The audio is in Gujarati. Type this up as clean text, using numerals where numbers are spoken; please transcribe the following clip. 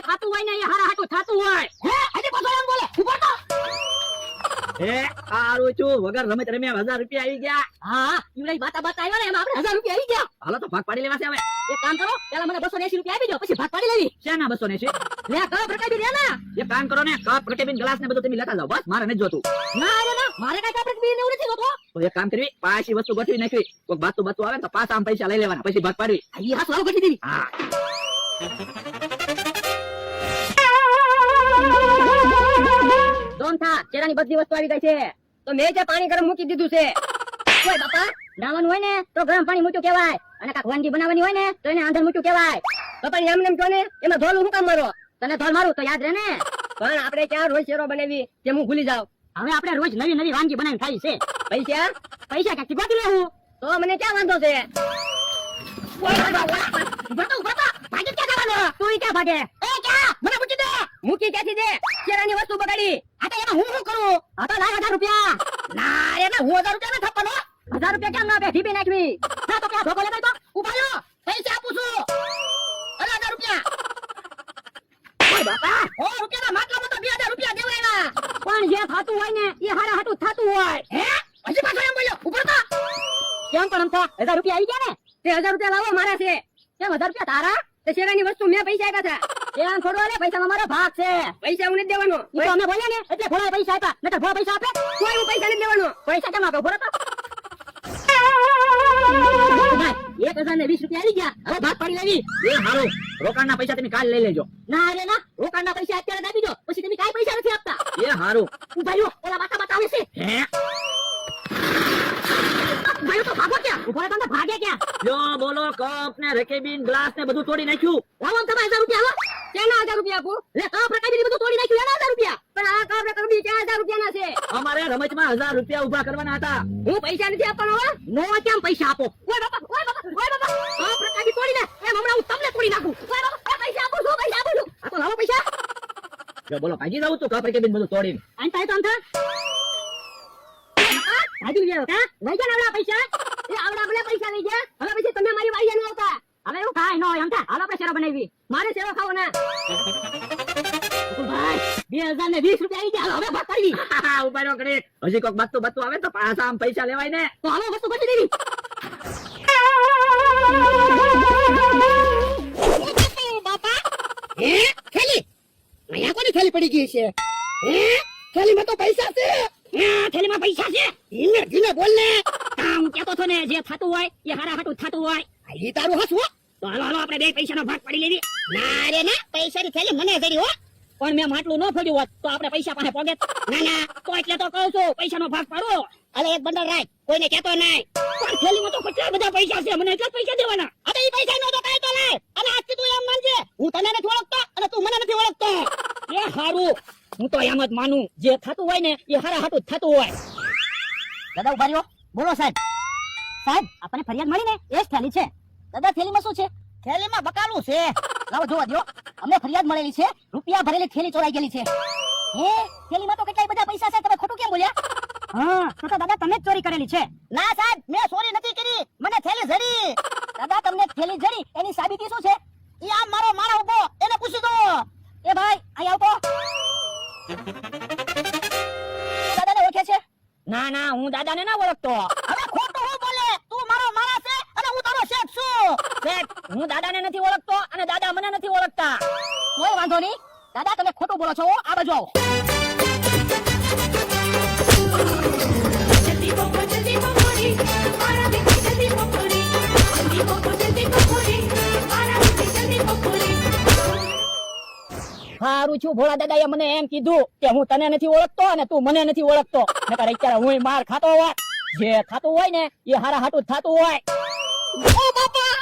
થાતું હોય ને એ હારા હાટું થાતું હોય. હે હજી પાછો એમ બોલે ઉભો તો. એ આરું છું વગર રમત રમ્યા 1000 રૂપિયા આવી ગયા. હા ઈવડે બાતા બાતા આવ્યા ને એમાં આપણે 1000 રૂપિયા આવી ગયા. હાલો તો ભાગ પાડી લેવા છે હવે. એક કામ કરો પેલા મને 280 રૂપિયા આપી દો પછી ભાગ પાડી લેવી. શેના 280? લે કપ રકાબી રે ના. એક કામ કરો ને કપ પ્રકેબિન ગ્લાસ ને બધું તમે લેતા જાઓ બસ મારે નથી જોતું. ના રે ના મારે કઈ કપ રકાબી ને એવું નથી હોતો. તો એક કામ કરવી પાછી વસ્તુ ગોઠવી નાખવી કોઈ બાતું આવે ને તો પાછા આમ પૈસા લઈ લેવાના પછી ભાગ પાડવી. ઈ હાથ લાવ ગોઠવી દેવી. હા દોન થા ચેરાની બધી વસ્તુ આવી ગઈ છે તો મેં જે પાણી ગરમ મૂકી દીધું છે. ઓય બાપા નાવાનું હોય ને તો ગરમ પાણી મૂક્યું કહેવાય અને કાક વાનગી બનાવવાની હોય ને તો એને આંધણ મૂક્યું કહેવાય. બાપા એમ નેમ કહો ને એમાં ધોલું હું કામ મારો તને ધોલ મારું તો યાદ રહે ને. પણ આપણે ક્યાં રોજ શેરો બનાવી કે હું ભૂલી જાવ. હવે આપણે રોજ નવી નવી વાનગી બનાવીને ખાઈ છે. પૈસા ક્યાંથી ગોતી લેવું તો મને ક્યાં વાંધો છે. ભાગી ક્યાં જવાનો તું ક્યાં ભાગે એ ક્યાં મને મૂકી દે. મૂકી ક્યાંથી દે શેરાની વસ્તુ બગાડી. આ તો એમાં હું શું કરું. આ તો લાય 1000 રૂપિયા. ના એને હું 1000 રૂપિયા ના થપવાનો. 1000 રૂપિયા કેમ ના આપે ઢીપી નાખવી. ના તો ક્યાં ધોકો લેવાય તો ઉભા લો પૈસા આપું છું. અરે 1000 રૂપિયા. ઓય બાપા ઓ રૂપિયાના માટલામાં તો 2000 રૂપિયા દેવાયલા. પણ જે થાતું હોય ને એ હારા હાટું થાતું હોય. હે હજી પાછો એમ બોલ્યો ઉપર તો કેમ પણ અમથા 1000 રૂપિયા આવી ગયા ને તે 1000 રૂપિયા લાવો મારા છે. કેમ 1000 રૂપિયા તારા તે શેરાની વસ્તુ મેં પૈસા આપ્યા હતા. એમ છોડવા ને પૈસામાં મારો ભાગ છે. પૈસા હું નથી દેવાનો. ઈ તો અમે બોલ્યા ને એટલે ભોળા પૈસા આપ્યા નકર ભોળા પૈસા આપે કોઈ હું પૈસા નથી દેવાનો. પૈસા કેમ આપે ભોળા તો 1020 રૂપિયા આવી ગયા હવે ભાગ પાડી લેવી. એ હારું રોકાણના પૈસા તમે કાલ લઈ લેજો. ના રે ના રોકાણના પૈસા અત્યારે આપી દો પછી તમે કાઈ પૈસા નથી આપતા. એ હારું ઉભા રહ્યો ઓલા બાતા બાતા આવે છે. હે ભાઈ તો ભાગો ક્યાં ઉભા રહો તમે ભાગે ક્યાં. જો બોલો કપ ને રેકેબિન ગ્લાસ ને બધું તોડી નાખ્યું. લાવો તમે 1000 રૂપિયા લો. કેના 1000 રૂપિયા આપો લે કપ રકાબી બધું તોડી નાખ્યું એના 1000 રૂપિયા. પણ આ કપ રકાબી 1000 રૂપિયા ના છે. અમારે રમતમાં 1000 રૂપિયા ઉભા કરવાના હતા. હું પૈસા નથી આપવાનો હો. નો કેમ પૈસા આપો. ઓય બાપા ઓય બાપા ઓય બાપા કપ રકાબી તોડી ને એમ હમણાં હું તમને તોડી નાખું. ઓય બાપા પૈસા આપું છું પૈસા આપું છું. આ તો લાવો પૈસા. જો બોલો ભાગી જાવ તું કપ રેકેબિન બધું તોડીને. અંતા તો અંતા ભાગી ગયો કા લઈ જા આવડા પૈસા. એ આવડા બલે પૈસા લઈ જા. હવે પછી તમે મારી વાડી ન આવતા. હવે એવું કાઈ ન હોય અંતા હાલ આપણે શેરો બનાવી. મારે શેરો ખાવો ને ભાઈ 2020 રૂપિયા આવી ગયા હવે ભાગ પાડી. ઉભા રહ્યો ઘડીક. હજી કોક બાતું આવે તો પાછા આમ પૈસા લેવાય ને. તો હાલો વસ્તુ બચી દેવી. બાપા હે થેલી અહીંયા કોની થેલી પડી ગઈ છે. હે થેલીમાં તો પૈસા છે. થેલીમાં પૈસા છે. ધીમે ધીમે બોલ ને. કામ કેતો છો ને જે થાતું હોય એ હારા હાટું થાતું હોય. ઈ તારું હસવો તો હાલો હાલો આપણે બે પૈસાનો ભાગ પાડી લેવી. ના રે ના પૈસાની થેલી મને જડી હો. પણ મેં માટલું ન ફોડ્યું હોત તો આપણે પૈસા પાસે પોગે. ના ના તો એટલે તો કહું છું પૈસાનો ભાગ પાડો. અલે એક બંડલ રાખ કોઈને કહેતો નહીં. પણ થેલીમાં તો કેટલા બધા પૈસા છે મને એટલા પૈસા દેવાના. અરે ઈ પૈસા નો તો કાઈ તો લે. અને આજથી તું એમ માનજે હું તને નથી ઓળખતો અને તું મને નથી ઓળખતો. એ હારું હું તો એમ જ માનું જે થતું હોય ને એ હારા હાટું થતું હોય. દાદા ઉભા રહ્યો બોલો સાહેબ. સાહેબ આપણને ફરિયાદ મળી ને એ જ થેલી છે. દાદા થેલીમાં શું છે. થેલીમાં બકાલું છે. લાવો જોવા દો અમને ફરિયાદ મળેલી છે રૂપિયા ભરેલી થેલી ચોરાઈ ગયેલી છે. હે થેલીમાં તો કેટલાય બધા પૈસા છે તમે ખોટું કેમ બોલ્યા. હા તો દાદા તમે જ ચોરી કરેલી છે. ના સાહેબ મેં ચોરી નથી કરી મને થેલી જડી. દાદા તમને થેલી જડી એની સાબિતી શું છે. ઈ આ મારો માળા ઉભો એને પૂછી દો. એ ભાઈ અહીં આવતો. દાદાને ઓળખે છે. ના ના હું દાદાને ના ઓળખતો. હવે ખોટું હું બોલે તું મારો માળા છે અને હું તારો શેઠ છું. શેઠ હું દાદાને નથી ઓળખતો અને દાદા મને નથી ઓળખતા. કોઈ વાંધો નહીં દાદા તમે ખોટું બોલો છો આ બાજુ આવો. जल्दी पकोड़ी मारा देखी जल्दी पकोड़ी जल्दी पकोड़ी मारा देखी जल्दी पकोड़ी. હારું છું ભોળા દાદાએ મને એમ કીધું કે હું તને નથી ઓળખતો અને તું મને નથી ઓળખતો. નકર અત્યારે હું માર ખાતો હોત. જે થાતું હોય ને એ હારા હાટું થાતું હોય. ઓ બાપા